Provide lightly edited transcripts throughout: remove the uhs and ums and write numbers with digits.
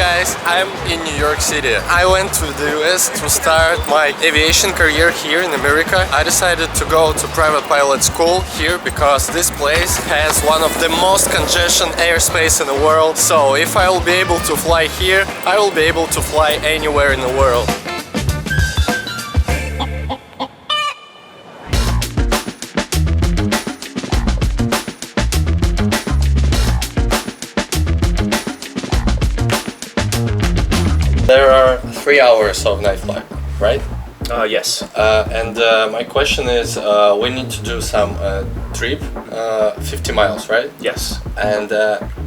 guys, I'm in New York City. I went to the US to start my aviation career here in America. I decided to go to private pilot school here because this place has one of the most congestion airspace in the world. So if I will be able to fly here, I will be able to fly anywhere in the world. There are 3 hours of night flight, right? Yes. And my question is, we need to do some trip, 50 miles, right? Yes. And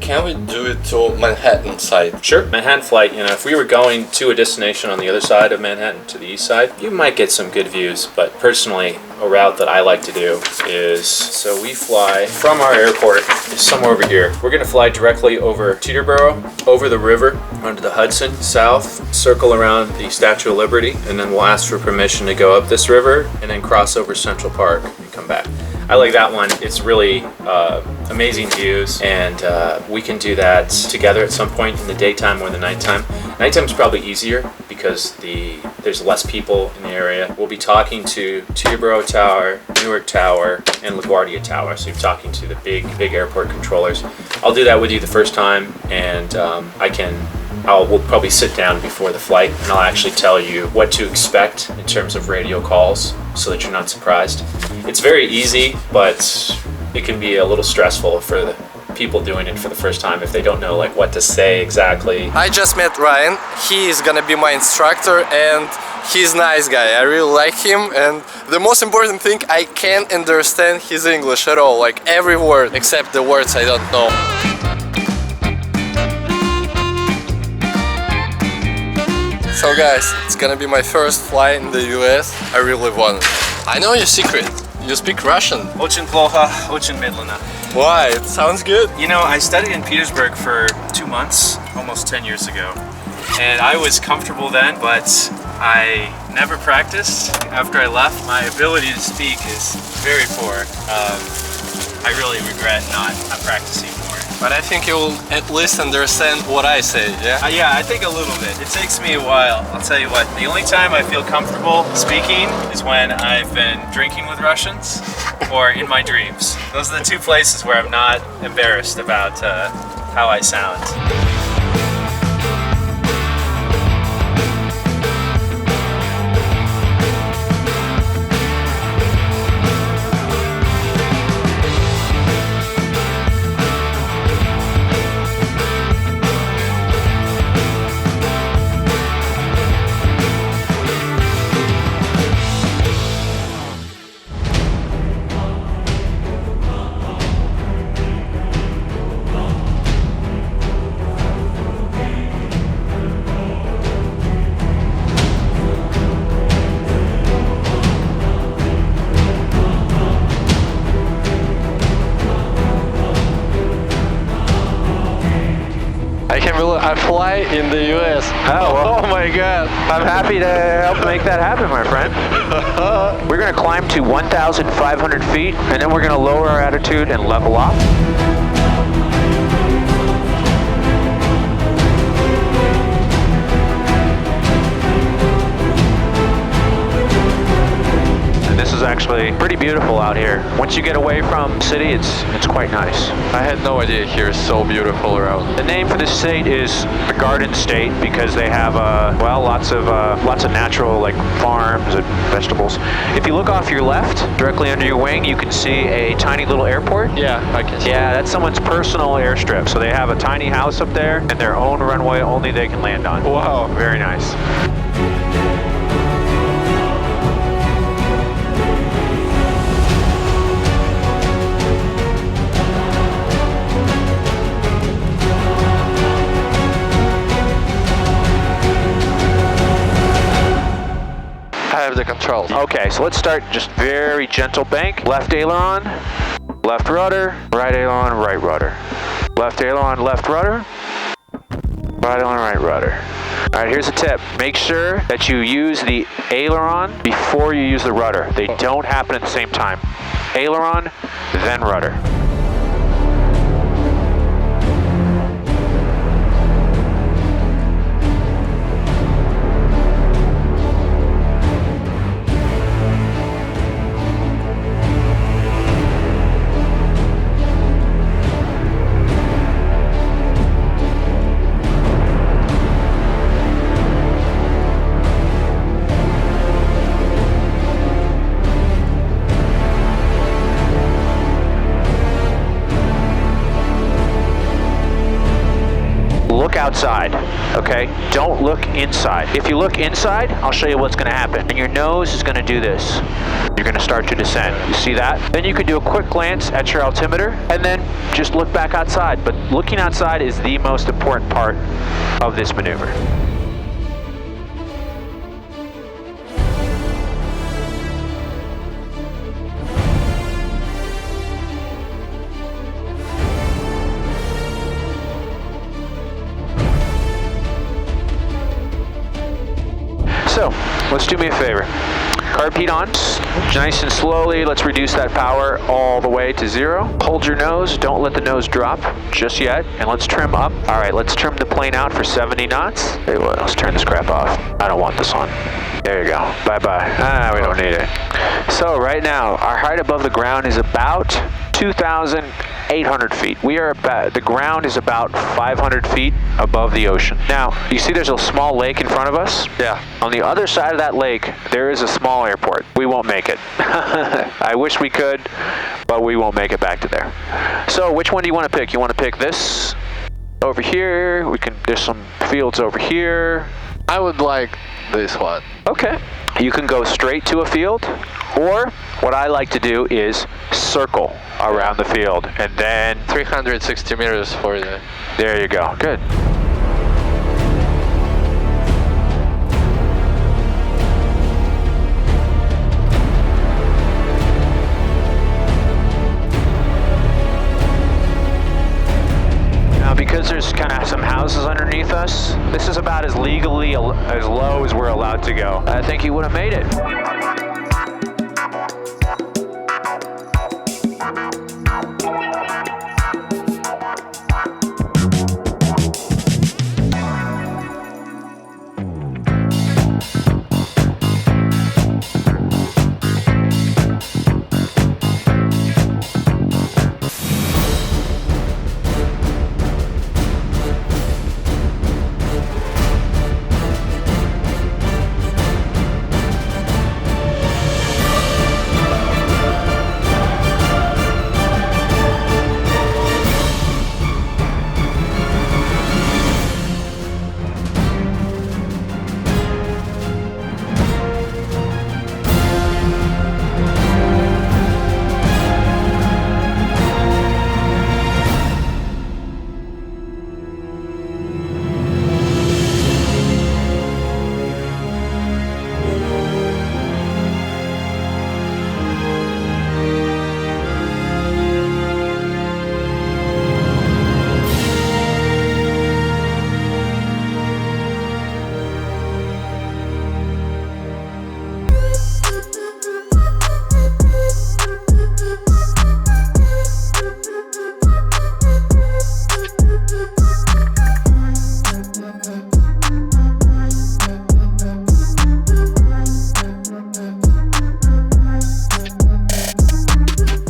can we do it to Manhattan side? Sure. Manhattan flight, if we were going to a destination on the other side of Manhattan, to the east side, you might get some good views, but personally, a route that I like to do is, so we fly from our airport somewhere over here. We're gonna fly directly over Teterboro, over the river, onto the Hudson, south, circle around the Statue of Liberty, and then we'll ask for permission to go up this river and then cross over Central Park and come back. I like that one. It's really amazing views, and we can do that together at some point in the daytime or the nighttime. Nighttime is probably easier because there's less people in the area. We'll be talking to Teterboro Tower, Newark Tower, and LaGuardia Tower. So you're talking to the big airport controllers. I'll do that with you the first time, and we'll probably sit down before the flight, and I'll actually tell you what to expect in terms of radio calls so that you're not surprised. It's very easy, but it can be a little stressful for the people doing it for the first time if they don't know what to say exactly. I just met Ryan. He is gonna be my instructor, and he's a nice guy. I really like him, and the most important thing, I can't understand his English at all, every word except the words I don't know. So guys, it's gonna be my first flight in the US. I really want it. I know your secret. You speak Russian. Очень плохо, очень медленно. Why? It sounds good. I studied in Petersburg for 2 months, almost 10 years ago. And I was comfortable then, but I never practiced. After I left, my ability to speak is very poor. I really regret not practicing more. But I think you'll at least understand what I say, yeah? Yeah, I think a little bit. It takes me a while. I'll tell you what, the only time I feel comfortable speaking is when I've been drinking with Russians or in my dreams. Those are the two places where I'm not embarrassed about how I sound. I fly in the US. Oh, well, oh my god. I'm happy to help make that happen, my friend. We're going to climb to 1,500 feet, and then we're going to lower our altitude and level off. This is actually pretty beautiful out here. Once you get away from the city, it's quite nice. I had no idea here is so beautiful around. The name for this state is the Garden State because they have lots of natural farms and vegetables. If you look off your left, directly under your wing, you can see a tiny little airport. Yeah, I can see. Yeah, that's someone's personal airstrip. So they have a tiny house up there and their own runway only they can land on. Wow, very nice. I have the control. Okay, so let's start just very gentle bank. Left aileron, left rudder, right aileron, right rudder. Left aileron, left rudder, right aileron, right rudder. All right, here's a tip. Make sure that you use the aileron before you use the rudder. They don't happen at the same time. Aileron, then rudder. outside, okay? Don't look inside. If you look inside, I'll show you what's gonna happen. And your nose is gonna do this. You're gonna start to descend. You see that? Then you can do a quick glance at your altimeter and then just look back outside. But looking outside is the most important part of this maneuver. So, let's do me a favor. Carb heat on, nice and slowly. Let's reduce that power all the way to 0. Hold your nose, don't let the nose drop just yet, and let's trim up. All right, let's trim the plane out for 70 knots. Hey, what? Let's turn this crap off. I don't want this on. There you go. Bye-bye. We don't need it. So right now, our height above the ground is about 2,800 feet. We are about, the ground is about 500 feet above the ocean. Now, you see there's a small lake in front of us? Yeah. On the other side of that lake, there is a small airport. We won't make it. I wish we could, but we won't make it back to there. So which one do you want to pick? You want to pick this over here? There's some fields over here. I would like this one. Okay. You can go straight to a field, or what I like to do is circle around the field, and then 360 meters for the... There you go. Good. Now, because there's kind of some houses underneath us, this is about as legally as low as we're allowed to go. I think you would have made it.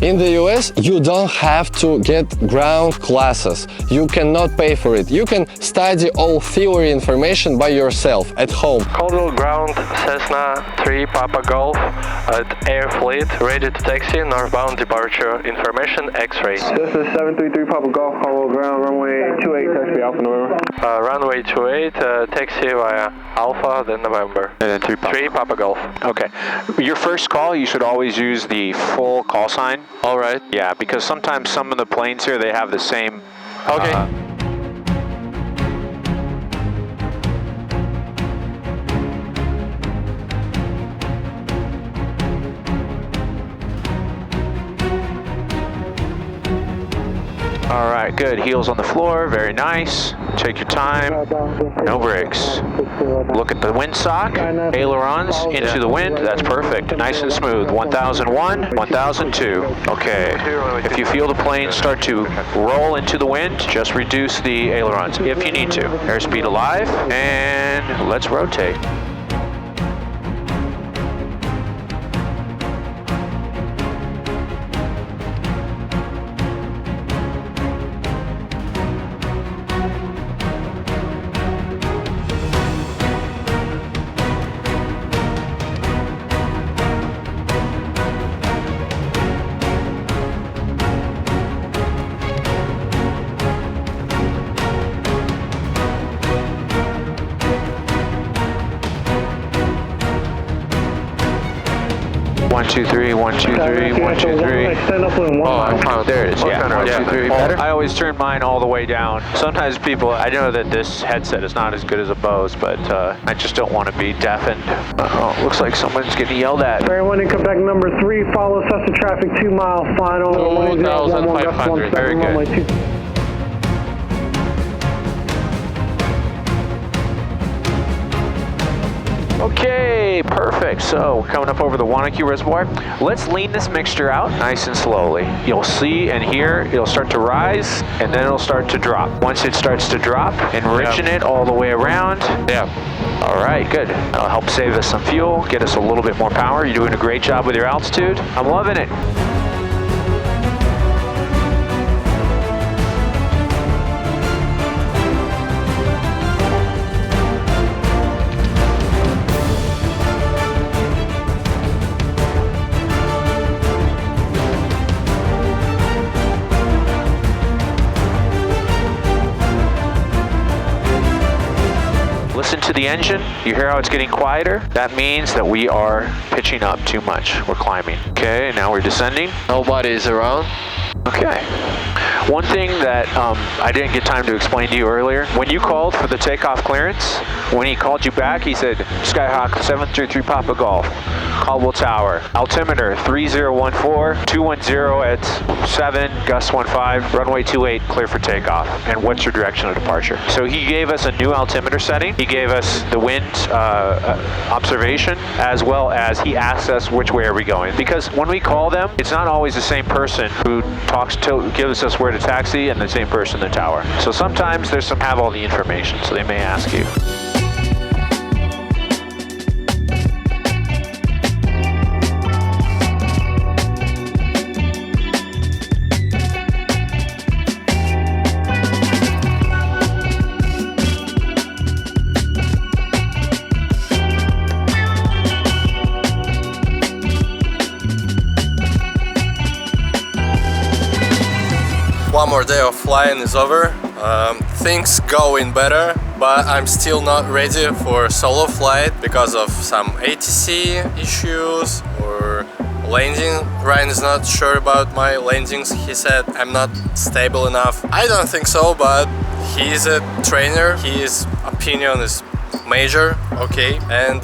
In the US, you don't have to get ground classes. You cannot pay for it. You can study all theory information by yourself at home. Caldwell Ground, Cessna 3 Papa Golf at Air Fleet, ready to taxi, northbound departure, information X-ray. This is 733 Papa Golf, Caldwell Ground, runway 28, taxi Alpha November. Runway 28, taxi via Alpha, then November. And then 3 Papa Golf. Okay. Your first call, you should always use the full call sign. All right. Yeah, because sometimes some of the planes here, they have the same... Okay. All right, good. Heels on the floor, very nice. Take your time, no brakes. Look at the windsock, ailerons into the wind, that's perfect. Nice and smooth. 1001, 1002. Okay, if you feel the plane start to roll into the wind, just reduce the ailerons if you need to. Airspeed alive, and let's rotate. 1, 2, 3, 1, 2, 3, 1, 2, 3. Extend upwind 1 mile. There it is, yeah. 1, 2, 3. Better? I always turn mine all the way down. Sometimes people, I know that this headset is not as good as a Bose, but I just don't want to be deafened. Oh, looks like someone's getting yelled at. Bearing 1 in Quebec number 3, follow Cessna traffic 2 mile final. 2,500, very good. Okay, perfect. So coming up over the Wanakee Reservoir, let's lean this mixture out nice and slowly. You'll see and hear it'll start to rise and then it'll start to drop. Once it starts to drop, enriching it all the way around. Yeah. All right, good. That'll help save us some fuel, get us a little bit more power. You're doing a great job with your altitude. I'm loving it. Listen to the engine. You hear how it's getting quieter? That means that we are pitching up too much. We're climbing. Okay, now we're descending. Nobody's around. Okay. One thing that I didn't get time to explain to you earlier, when you called for the takeoff clearance, when he called you back, he said, Skyhawk 733 Papa Golf, Caldwell Tower, altimeter 3014, 210 at 7, gust 15, runway 28, clear for takeoff. And what's your direction of departure? So he gave us a new altimeter setting. He gave us the wind observation, as well as he asked us which way are we going. Because when we call them, it's not always the same person who gives us where to taxi and the same person in the tower. So sometimes there's some have all the information, so they may ask you. One more day of flying is over. Things going better, but I'm still not ready for solo flight because of some ATC issues or landing. Ryan is not sure about my landings. He said I'm not stable enough. I don't think so, but he's a trainer. His opinion is major, okay, and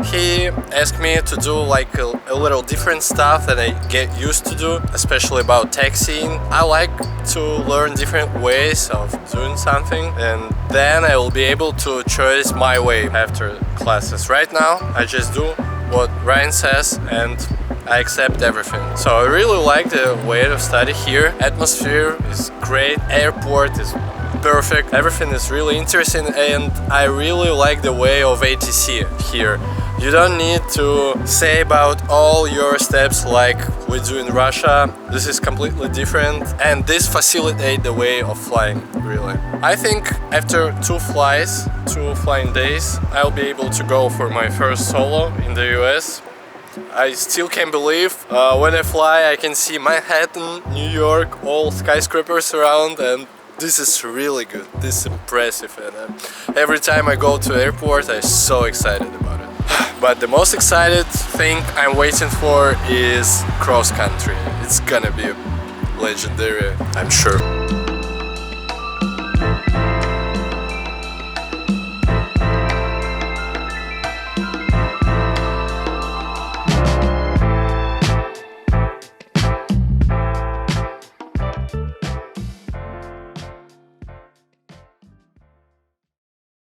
he asked me to do like a little different stuff that I get used to do, especially about taxiing. I like to learn different ways of doing something, and then I will be able to choose my way after classes. Right now, I just do what Ryan says and I accept everything. So I really like the way of study here. Atmosphere is great, airport is perfect, everything is really interesting, and I really like the way of ATC here. You don't need to say about all your steps like we do in Russia. This is completely different, and this facilitates the way of flying, really. I think after two flying days, I'll be able to go for my first solo in the US. I still can't believe when I fly I can see Manhattan, New York, all skyscrapers around, and this is really good, this is impressive, and every time I go to airport I'm so excited about it. But the most excited thing I'm waiting for is cross country. It's gonna be legendary, I'm sure.